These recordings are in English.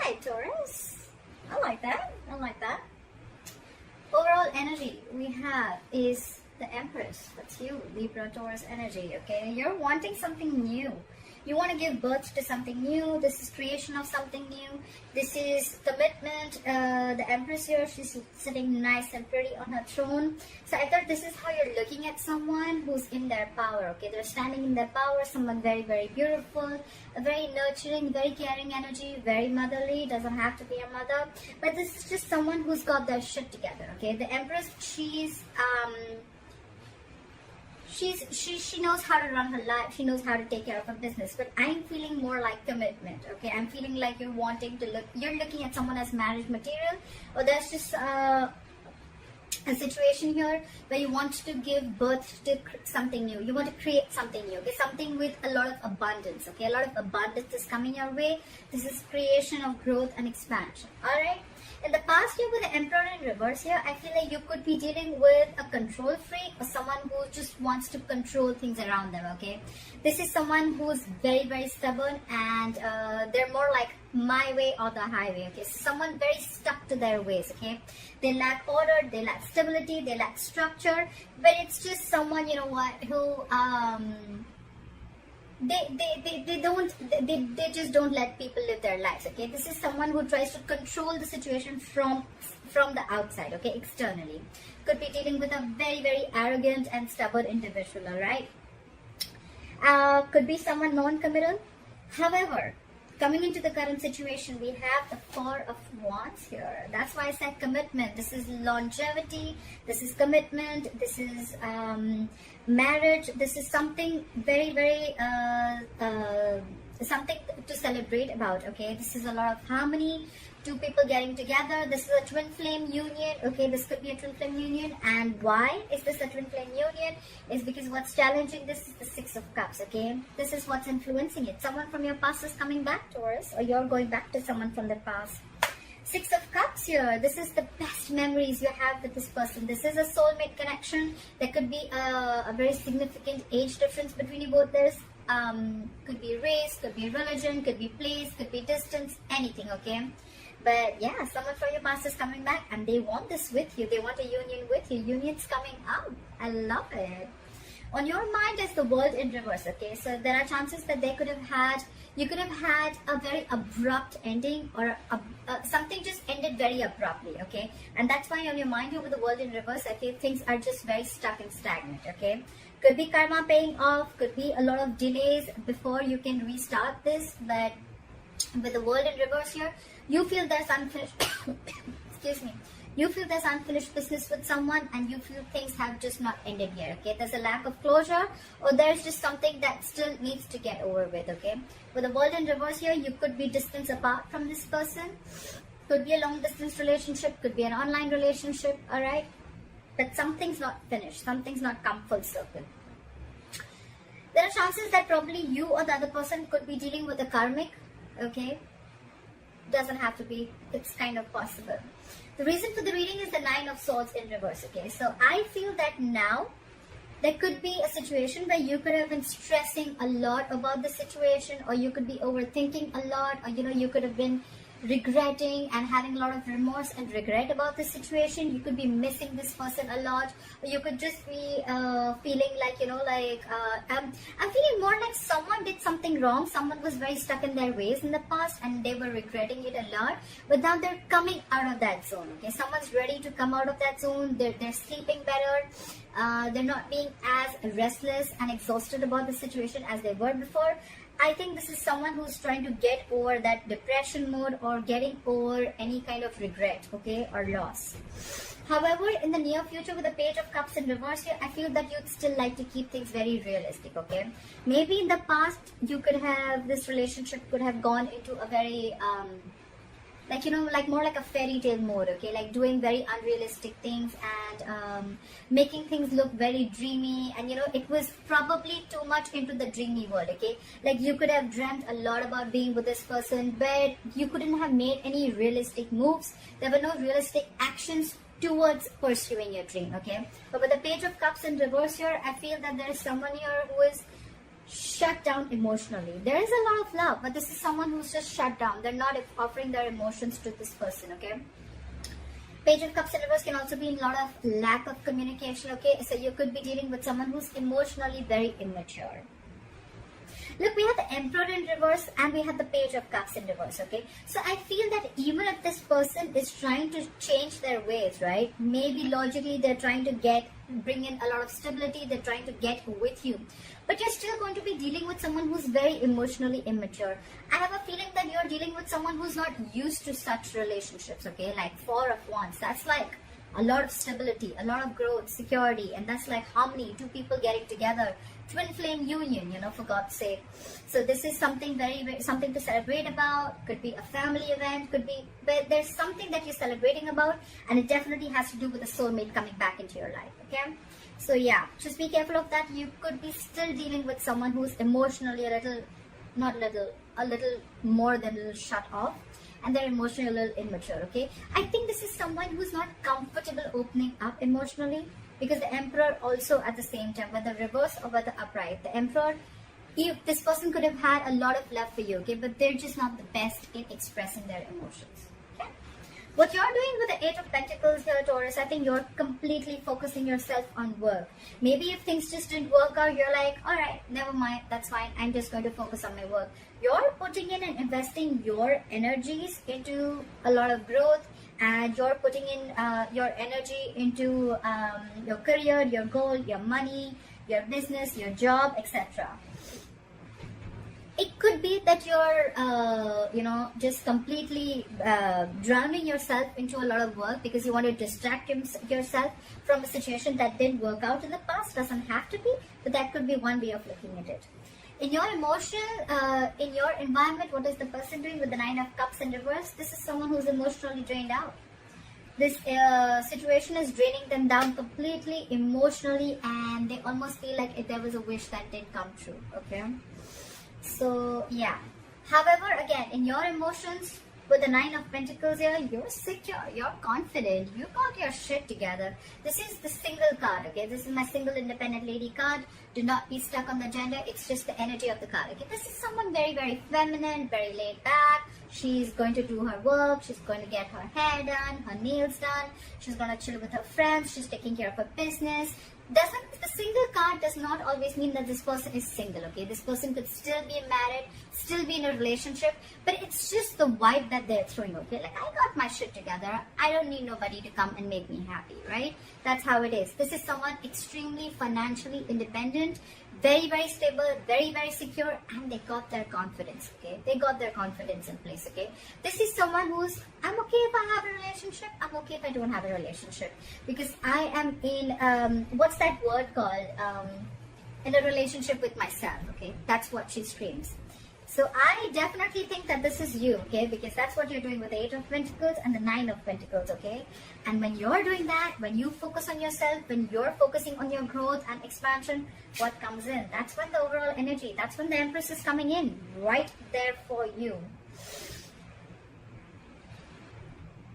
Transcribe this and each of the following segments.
right, Taurus. I like that. I like that. Overall energy we have is the Empress. That's you, Libra, Taurus energy. Okay, you're wanting something new. You want to give birth to something new. This is creation of something new. This is commitment. The Empress here, she's sitting nice and pretty on her throne. So I thought this is how you're looking at someone who's in their power. Okay, they're standing in their power. Someone very, very beautiful, a very nurturing, very caring energy, very motherly. Doesn't have to be a mother, but this is just someone who's got their shit together. Okay, the Empress, she knows how to run her life. She knows how to take care of her business. But I'm feeling more like commitment. Okay, I'm feeling like you're wanting to you're looking at someone as marriage material, or there's just a situation here where you want to give birth to something new. You want to create something new. Okay, something with a lot of abundance. Okay, a lot of abundance is coming your way. This is creation of growth and expansion. All right. In the past year with the Emperor in reverse here, I feel like you could be dealing with a control freak or someone who just wants to control things around them, okay? This is someone who's very, very stubborn and they're more like my way or the highway, okay? So someone very stuck to their ways, okay? They lack order, they lack stability, they lack structure, but it's just someone, you know what, who... They just don't let people live their lives. Okay, this is someone who tries to control the situation from the outside. Okay, externally, could be dealing with a very, very arrogant and stubborn individual. All right, could be someone non-committal. However, coming into the current situation, we have the Four of Wands here. That's why I said commitment. This is longevity. This is commitment. This is marriage. This is something very, very something to celebrate about. Okay, this is a lot of harmony. Two people getting together. This is a twin flame union. Okay, this could be a twin flame union. And why is this a twin flame union? Is because what's challenging this is the Six of Cups. Okay, this is what's influencing it. Someone from your past is coming back, Taurus, or you're going back to someone from the past. Six of Cups here. This is the best memories you have with this person. This is a soulmate connection. There could be a very significant age difference between you both. There's could be race, could be religion, could be place, could be distance, anything. Okay. But yeah, someone from your past is coming back and they want this with you. They want a union with you. Union's coming up. I love it. On your mind is the World in reverse. Okay, so there are chances that they could have had, you could have had a very abrupt ending, or something just ended very abruptly. Okay, and that's why on your mind here with the World in reverse, I feel things are just very stuck and stagnant. Okay, could be karma paying off, could be a lot of delays before you can restart this. But with the World in reverse here, you feel there's unfinished excuse me, you feel there's unfinished business with someone, and you feel things have just not ended here. Okay, there's a lack of closure, or there's just something that still needs to get over with. Okay, with the World in reverse here, you could be distance apart from this person. Could be a long distance relationship, could be an online relationship. All right, but something's not finished, something's not come full circle. There are chances that probably you or the other person could be dealing with a karmic. Okay, doesn't have to be, it's kind of possible. The reason for the reading is the Nine of Swords in reverse. Okay, so I feel that now there could be a situation where you could have been stressing a lot about the situation, or you could be overthinking a lot, or you could have been regretting and having a lot of remorse and regret about the situation. You could be missing this person a lot, or you could just be feeling like I'm feeling more like someone did something wrong. Someone was very stuck in their ways in the past and they were regretting it a lot, but now they're coming out of that zone. Okay, someone's ready to come out of that zone. They're sleeping better. They're not being as restless and exhausted about the situation as they were before. I think this is someone who's trying to get over that depression mode, or getting over any kind of regret, okay, or loss. However, in the near future with the Page of Cups in reverse here, I feel that you'd still like to keep things very realistic. Okay, maybe in the past you could have, this relationship could have gone into a very like more like a fairy tale mode. Okay, like doing very unrealistic things and making things look very dreamy, and it was probably too much into the dreamy world. Okay, like you could have dreamt a lot about being with this person, but you couldn't have made any realistic moves. There were no realistic actions towards pursuing your dream. Okay, but with the Page of Cups in reverse here, I feel that there is someone here who is shut down emotionally. There is a lot of love, but this is someone who's just shut down. They're not offering their emotions to this person, okay? Page of Cups in reverse can also be in a lot of lack of communication, okay? So you could be dealing with someone who's emotionally very immature. Look, we have the Emperor in reverse and we have the Page of Cups in reverse, okay? So I feel that even if this person is trying to change their ways, right? Maybe logically they're trying to bring in a lot of stability, they're trying to get with you. But you're still going to be dealing with someone who's very emotionally immature. I have a feeling that you're dealing with someone who's not used to such relationships, okay? Like Four of Wands, that's like a lot of stability, a lot of growth, security, and that's like harmony, two people getting together. Twin flame union, you know, for God's sake. So this is something something to celebrate about. Could be a family event, could be, but there's something that you're celebrating about, and it definitely has to do with a soulmate coming back into your life, okay? So yeah, just be careful of that. You could be still dealing with someone who's emotionally a little more than a little shut off, and they're emotionally a little immature, okay? I think this is someone who's not comfortable opening up emotionally, because the Emperor also at the same time, whether reverse or whether upright, the Emperor, this person could have had a lot of love for you, okay, but they're just not the best in expressing their emotions, okay? What you're doing with the Eight of Pentacles here, Taurus, I think you're completely focusing yourself on work. Maybe if things just didn't work out, you're like, all right, never mind, that's fine, I'm just going to focus on my work. You're putting in and investing your energies into a lot of growth, and you're putting in your energy into your career, your goal, your money, your business, your job, etc. It could be that you're, just completely drowning yourself into a lot of work because you want to distract yourself from a situation that didn't work out in the past. Doesn't have to be, but that could be one way of looking at it. In your emotion, in your environment, what is the person doing with the Nine of Cups in reverse? This is someone who's emotionally drained out. This situation is draining them down completely emotionally, and they almost feel like there was a wish that did come true, okay? So, yeah. However, again, in your emotions, with the Nine of Pentacles here, you're secure, you're confident, you got your shit together. This is the single card, okay? This is my single independent lady card. Do not be stuck on the gender, it's just the energy of the card, okay? This is someone very, very feminine, very laid back. She's going to do her work, she's going to get her hair done, her nails done, she's going to chill with her friends, she's taking care of her business. The single card does not always mean that this person is single, okay? This person could still be married, still be in a relationship, but it's just the vibe that they're throwing, okay? Like, I got my shit together, I don't need nobody to come and make me happy, right? That's how it is. This is someone extremely financially independent, very, very stable, very, very secure, and they got their confidence, okay? They got their confidence in place, okay? This is someone who's, I'm okay if I have a relationship, I'm okay if I don't have a relationship, because I am in, what's that word called? In a relationship with myself, okay? That's what she screams. So I definitely think that this is you, okay? Because that's what you're doing with the Eight of Pentacles and the Nine of Pentacles, okay? And when you're doing that, when you focus on yourself, when you're focusing on your growth and expansion, what comes in? That's when the overall energy, that's when the Empress is coming in, right there for you.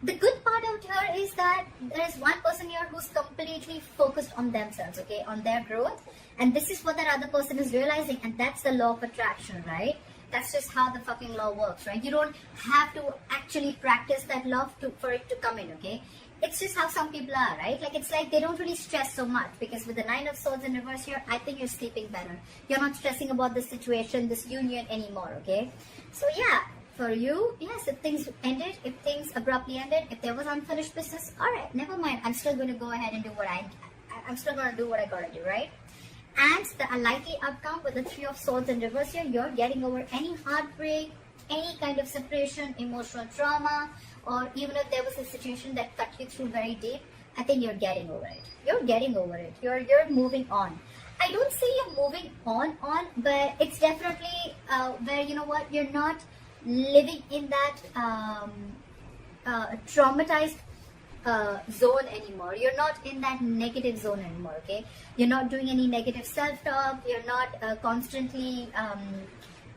The good part out here is that there's one person here who's completely focused on themselves, okay? On their growth. And this is what that other person is realizing, and that's the law of attraction, right? That's just how the fucking law works, right? You don't have to actually practice that law for it to come in, okay? It's just how some people are, right? Like, it's like they don't really stress so much, because with the Nine of Swords in reverse here, I think you're sleeping better. You're not stressing about this situation, this union anymore, okay? So yeah, for you, yes, if things ended, if things abruptly ended, if there was unfinished business, all right, never mind. I'm still going to go ahead and do what I'm still going to do what I got to do, right? And the unlikely outcome with the Three of Swords in reverse here, you're getting over any heartbreak, any kind of separation, emotional trauma, or even if there was a situation that cut you through very deep, I think you're getting over it. You're getting over it. You're moving on. I don't say you're moving on, but it's definitely where, you know what, you're not living in that traumatized zone anymore. You're not in that negative zone anymore, okay? You're not doing any negative self-talk. You're not constantly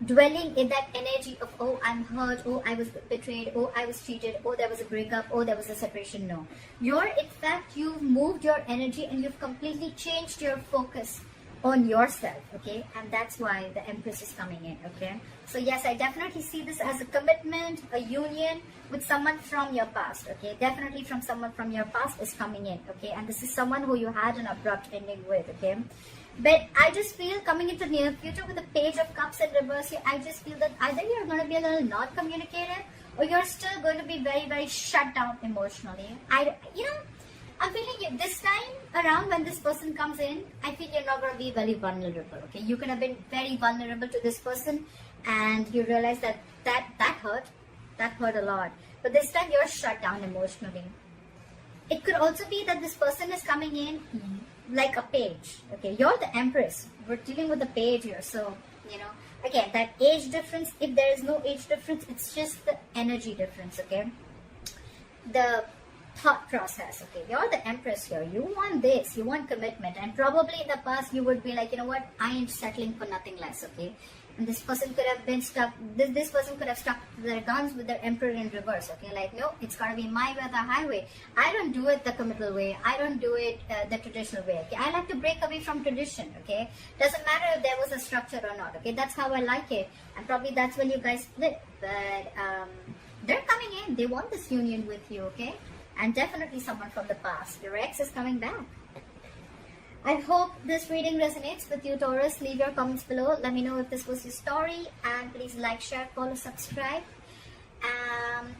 dwelling in that energy of, oh, I'm hurt, oh, I was betrayed, oh, I was cheated, oh, there was a breakup, oh, there was a separation. No. In fact, you've moved your energy and you've completely changed your focus on yourself, okay? And that's why the Empress is coming in, okay? So yes, I definitely see this as a commitment, a union with someone from your past, okay? Definitely from someone from your past is coming in, okay? And this is someone who you had an abrupt ending with, okay? But I just feel coming into near future with the Page of Cups in reverse here, I just feel that either you're going to be a little not communicative, or you're still going to be very, very shut down emotionally. I'm feeling you this time around when this person comes in, I feel you're not going to be very vulnerable, okay? You could have been very vulnerable to this person and you realize that hurt a lot. But this time you're shut down emotionally. It could also be that this person is coming in like a page, okay? You're the Empress. We're dealing with the page here, so, again, that age difference, if there is no age difference, it's just the energy difference, okay? The thought process, okay? You're the Empress here. You want this, you want commitment, and probably in the past you would be like, you know what, I ain't settling for nothing less, okay? And this person could have been stuck, this person could have stuck to their guns with their Emperor in reverse, okay? Like, no, it's gotta be my way or the highway. I don't do it the committal way. I don't do it the traditional way, okay? I like to break away from tradition, okay? Doesn't matter if there was a structure or not, okay? That's how I like it. And probably that's when you guys split. But they're coming in. They want this union with you, okay? And definitely someone from the past. Your ex is coming back. I hope this reading resonates with you, Taurus. Leave your comments below. Let me know if this was your story. And please like, share, follow, subscribe.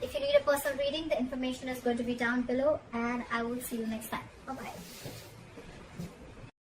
If you need a personal reading, the information is going to be down below. And I will see you next time. Bye-bye.